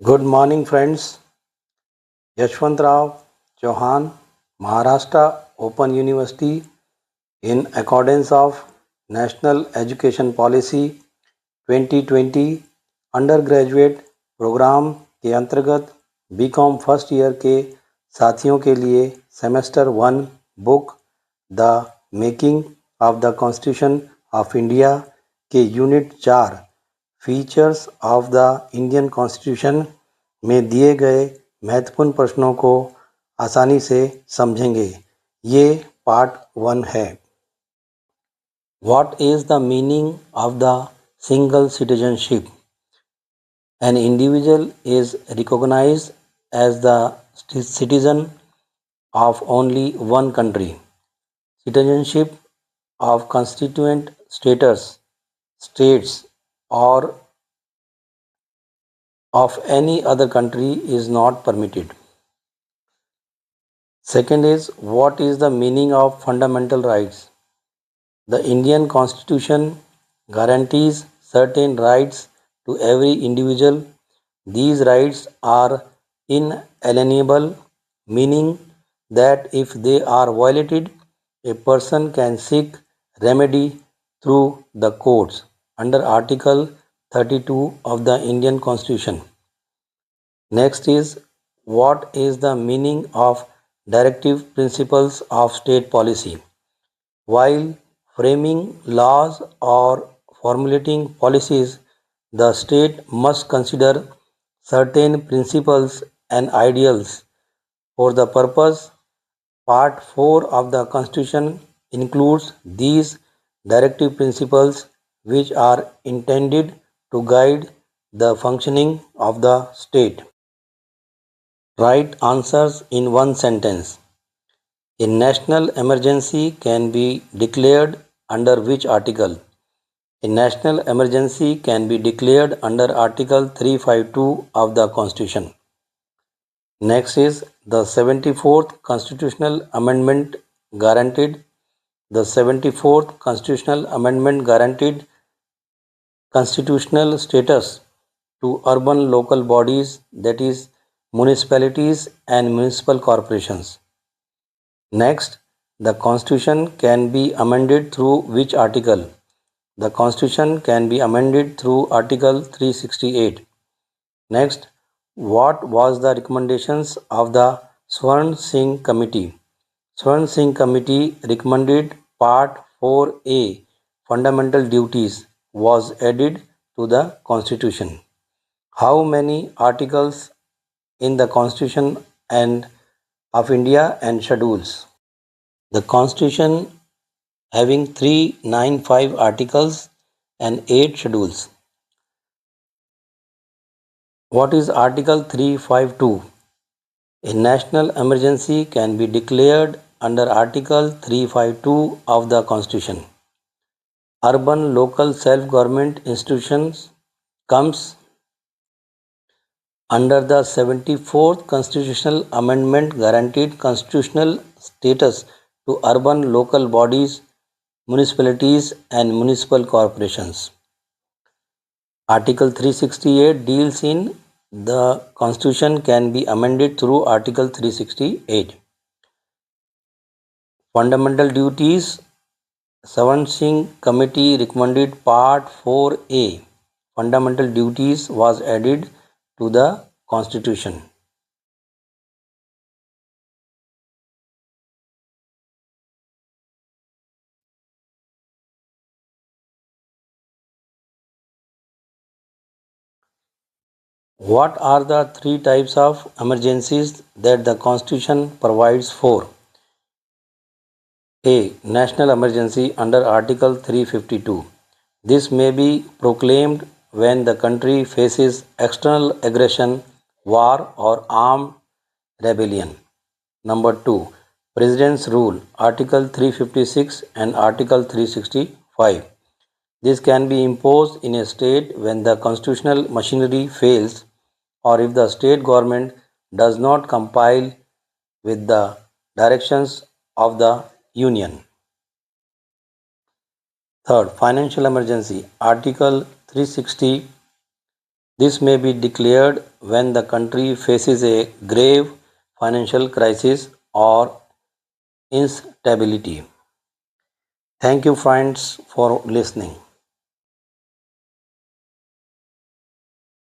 Good morning, friends. Yashwantrao Chauhan, Maharashtra Open University, in accordance of National Education Policy 2020 undergraduate program के अंतर्गत B Com first year के साथियों के लिए semester 1 book the making of the constitution of India के unit 4 features of the Indian constitution में दिए गए महत्वपूर्ण प्रश्नों को आसानी से समझेंगे। ये पार्ट 1 है। What is the meaning of the single citizenship? An individual is recognized as the citizen of only one country. Citizenship of constituent states or of any other country is not permitted. Second is, what is the meaning of fundamental rights? The Indian Constitution guarantees certain rights to every individual. These rights are inalienable, meaning that if they are violated, a person can seek remedy through the courts under Article 32 of the Indian Constitution. Next is, what is the meaning of directive principles of state policy? While framing laws or formulating policies, the state must consider certain principles and ideals. For the purpose, Part 4 of the Constitution includes these directive principles which are intended to guide the functioning of the state. Write answers in one sentence. A national emergency can be declared under which article? A national emergency can be declared under Article 352 of the Constitution. Next is the 74th Constitutional Amendment guaranteed. The 74th Constitutional Amendment guaranteed constitutional status to urban local bodies, that is, municipalities and municipal corporations. Next, the Constitution can be amended through which article? The Constitution can be amended through Article 368. Next, what was the recommendations of the Swarn Singh Committee? Swarn Singh Committee recommended Part 4A, Fundamental Duties, was added to the Constitution. How many articles in the Constitution and of India and schedules? The Constitution having 395 articles and 8 schedules. What is Article 352? A national emergency can be declared under Article 352 of the Constitution. Urban local self-government institutions comes under the 74th Constitutional Amendment guaranteed constitutional status to urban local bodies, municipalities and municipal corporations. Article 368 deals in the Constitution can be amended through Article 368. Fundamental duties. Swarn Singh Committee recommended Part 4A. Fundamental duties was added to the Constitution. What are the 3 types of emergencies that the Constitution provides for? A. National emergency under Article 352. This may be proclaimed when the country faces external aggression, war or armed rebellion. Number 2. President's Rule, Article 356 and Article 365. This can be imposed in a state when the constitutional machinery fails or if the state government does not comply with the directions of the Union. Third, financial emergency, Article 360. This may be declared when the country faces a grave financial crisis or instability. Thank you, friends, for listening.